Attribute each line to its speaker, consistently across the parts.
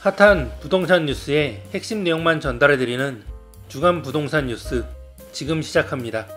Speaker 1: 핫한 부동산 뉴스의 핵심 내용만 전달해드리는 주간 부동산 뉴스 지금 시작합니다.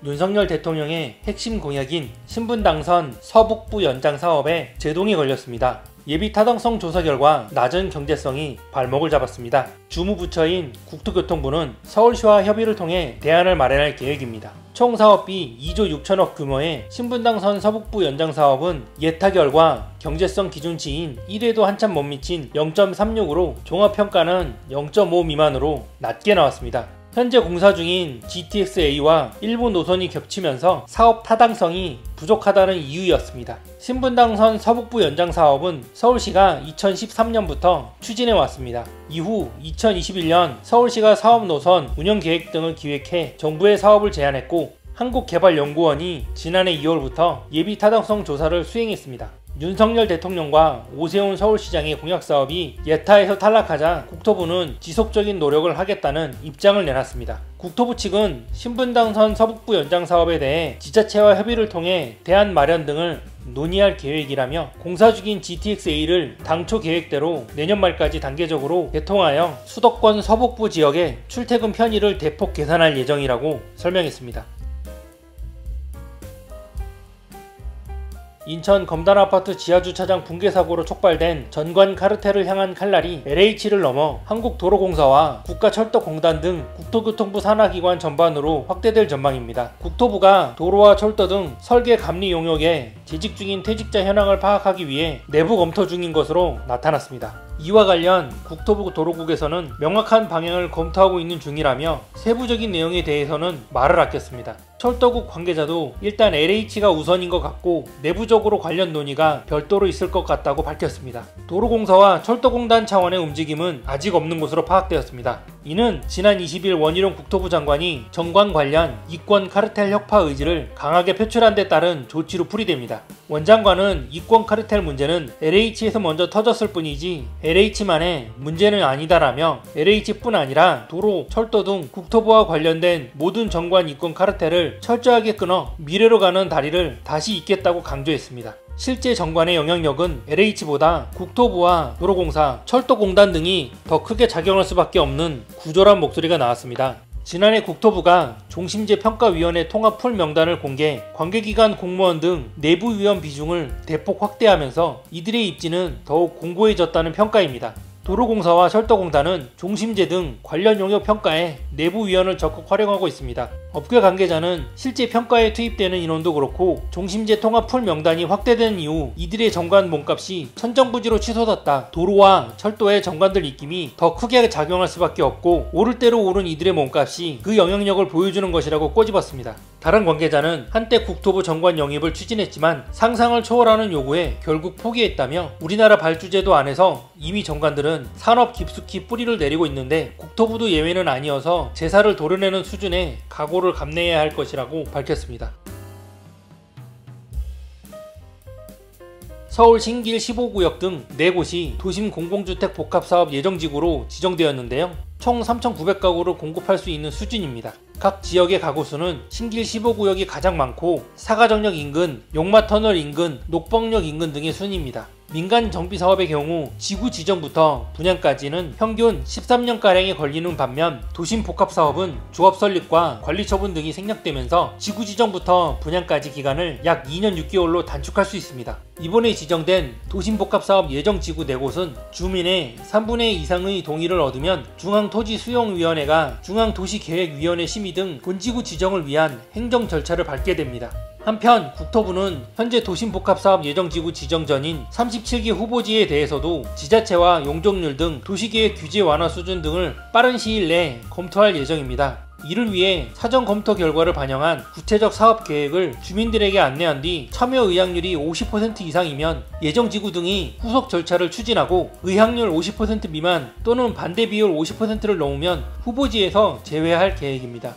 Speaker 1: 윤석열 대통령의 핵심 공약인 신분 당선 서북부 연장 사업에 제동이 걸렸습니다. 예비 타당성 조사 결과 낮은 경제성이 발목을 잡았습니다. 주무부처인 국토교통부는 서울시와 협의를 통해 대안을 마련할 계획입니다. 총 사업비 2조 6천억 규모의 신분당선 서북부 연장 사업은 예타 결과 경제성 기준치인 1에도 한참 못 미친 0.36으로 종합평가는 0.5 미만으로 낮게 나왔습니다. 현재 공사 중인 GTX-A와 일부 노선이 겹치면서 사업 타당성이 부족하다는 이유였습니다. 신분당선 서북부 연장 사업은 서울시가 2013년부터 추진해 왔습니다. 이후 2021년 서울시가 사업 노선, 운영 계획 등을 기획해 정부에 사업을 제안했고 한국개발연구원이 지난해 2월부터 예비 타당성 조사를 수행했습니다. 윤석열 대통령과 오세훈 서울시장의 공약사업이 예타에서 탈락하자 국토부는 지속적인 노력을 하겠다는 입장을 내놨습니다. 국토부 측은 신분당선 서북부 연장 사업에 대해 지자체와 협의를 통해 대안 마련 등을 논의할 계획이라며 공사 중인 GTX-A를 당초 계획대로 내년 말까지 단계적으로 개통하여 수도권 서북부 지역의 출퇴근 편의를 대폭 개선할 예정이라고 설명했습니다. 인천 검단 아파트 지하주차장 붕괴 사고로 촉발된 전관 카르텔을 향한 칼날이 LH를 넘어 한국도로공사와 국가철도공단 등 국토교통부 산하기관 전반으로 확대될 전망입니다. 국토부가 도로와 철도 등 설계 감리 용역에 재직 중인 퇴직자 현황을 파악하기 위해 내부 검토 중인 것으로 나타났습니다. 이와 관련 국토부 도로국에서는 명확한 방향을 검토하고 있는 중이라며 세부적인 내용에 대해서는 말을 아꼈습니다. 철도국 관계자도 일단 LH가 우선인 것 같고 내부적으로 관련 논의가 별도로 있을 것 같다고 밝혔습니다. 도로공사와 철도공단 차원의 움직임은 아직 없는 것으로 파악되었습니다. 이는 지난 20일 원희룡 국토부 장관이 정관 관련 이권 카르텔 혁파 의지를 강하게 표출한 데 따른 조치로 풀이됩니다. 원 장관은 이권 카르텔 문제는 LH에서 먼저 터졌을 뿐이지 LH만의 문제는 아니다라며 LH뿐 아니라 도로, 철도 등 국토부와 관련된 모든 정관 이권 카르텔을 철저하게 끊어 미래로 가는 다리를 다시 잇겠다고 강조했습니다. 실제 정관의 영향력은 LH보다 국토부와 도로공사, 철도공단 등이 더 크게 작용할 수밖에 없는 구조란 목소리가 나왔습니다. 지난해 국토부가 종심제평가위원회 통합 풀 명단을 공개, 관계기관 공무원 등 내부위원 비중을 대폭 확대하면서 이들의 입지는 더욱 공고해졌다는 평가입니다. 도로공사와 철도공단은 종심제 등 관련 용역 평가에 내부위원을 적극 활용하고 있습니다. 업계 관계자는 실제 평가에 투입되는 인원도 그렇고 종심제 통합 풀 명단이 확대된 이후 이들의 정관 몸값이 천정부지로 치솟았다. 도로와 철도의 정관들 입김이 더 크게 작용할 수밖에 없고 오를 대로 오른 이들의 몸값이 그 영향력을 보여주는 것이라고 꼬집었습니다. 다른 관계자는 한때 국토부 정관 영입을 추진했지만 상상을 초월하는 요구에 결국 포기했다며 우리나라 발주제도 안에서 이미 정관들은 산업 깊숙이 뿌리를 내리고 있는데 국토부도 예외는 아니어서 제사를 도려내는 수준의 각오를 감내해야 할 것이라고 밝혔습니다. 서울 신길 15구역 등 4곳이 도심 공공주택 복합사업 예정지구로 지정되었는데요. 총 3,900가구를 공급할 수 있는 수준입니다. 각 지역의 가구 수는 신길 15구역이 가장 많고 사가정역 인근, 용마터널 인근, 녹봉역 인근 등의 순입니다. 민간 정비 사업의 경우 지구 지정부터 분양까지는 평균 13년가량이 걸리는 반면 도심 복합 사업은 조합 설립과 관리 처분 등이 생략되면서 지구 지정부터 분양까지 기간을 약 2년 6개월로 단축할 수 있습니다. 이번에 지정된 도심 복합 사업 예정 지구 4곳은 주민의 3분의 2 이상의 동의를 얻으면 중앙토지수용위원회가 중앙도시계획위원회 심의 등 본지구 지정을 위한 행정 절차를 밟게 됩니다. 한편 국토부는 현재 도심복합사업 예정지구 지정 전인 37개 후보지에 대해서도 지자체와 용적률 등 도시계획 규제 완화 수준 등을 빠른 시일 내에 검토할 예정입니다. 이를 위해 사전 검토 결과를 반영한 구체적 사업 계획을 주민들에게 안내한 뒤 참여 의향률이 50% 이상이면 예정지구 등이 후속 절차를 추진하고 의향률 50% 미만 또는 반대 비율 50%를 넘으면 후보지에서 제외할 계획입니다.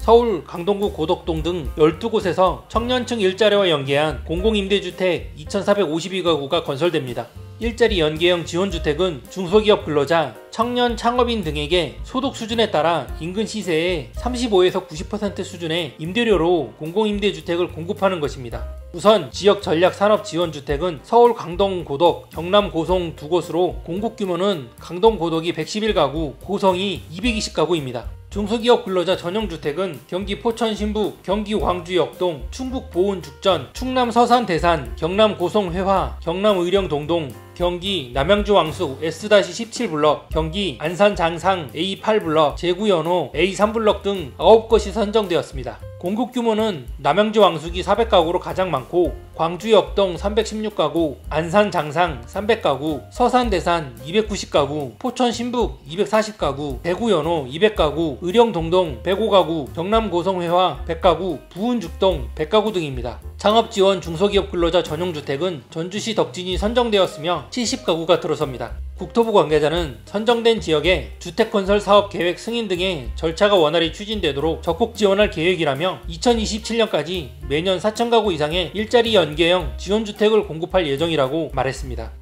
Speaker 1: 서울 강동구 고덕동 등 12곳에서 청년층 일자리와 연계한 공공임대주택 2,452가구가 건설됩니다. 일자리 연계형 지원주택은 중소기업 근로자, 청년 창업인 등에게 소득 수준에 따라 인근 시세의 35에서 90% 수준의 임대료로 공공임대주택을 공급하는 것입니다. 우선 지역 전략 산업 지원주택은 서울 강동 고덕, 경남 고성 두 곳으로 공급 규모는 강동 고덕이 111가구, 고성이 220가구입니다. 중소기업 근로자 전용주택은 경기 포천 신북, 경기 광주 역동, 충북 보은 죽전, 충남 서산 대산, 경남 고성 회화, 경남 의령 동동, 경기 남양주 왕숙 S-17블럭, 경기 안산 장상 A8블럭, 제구 연호 A3블럭 등 9곳이 선정되었습니다. 공급 규모는 남양주 왕숙이 400가구로 가장 많고 광주 역동 316가구, 안산 장상 300가구, 서산 대산 290가구, 포천 신북 240가구, 대구 연호 200가구, 의령 동동 105가구, 경남 고성 회화 100가구, 부은 죽동 100가구 등입니다. 창업지원 중소기업 근로자 전용주택은 전주시 덕진이 선정되었으며 70가구가 들어섭니다. 국토부 관계자는 선정된 지역에 주택건설 사업 계획 승인 등의 절차가 원활히 추진되도록 적극 지원할 계획이라며 2027년까지 매년 4,000가구 이상의 일자리 연계형 지원주택을 공급할 예정이라고 말했습니다.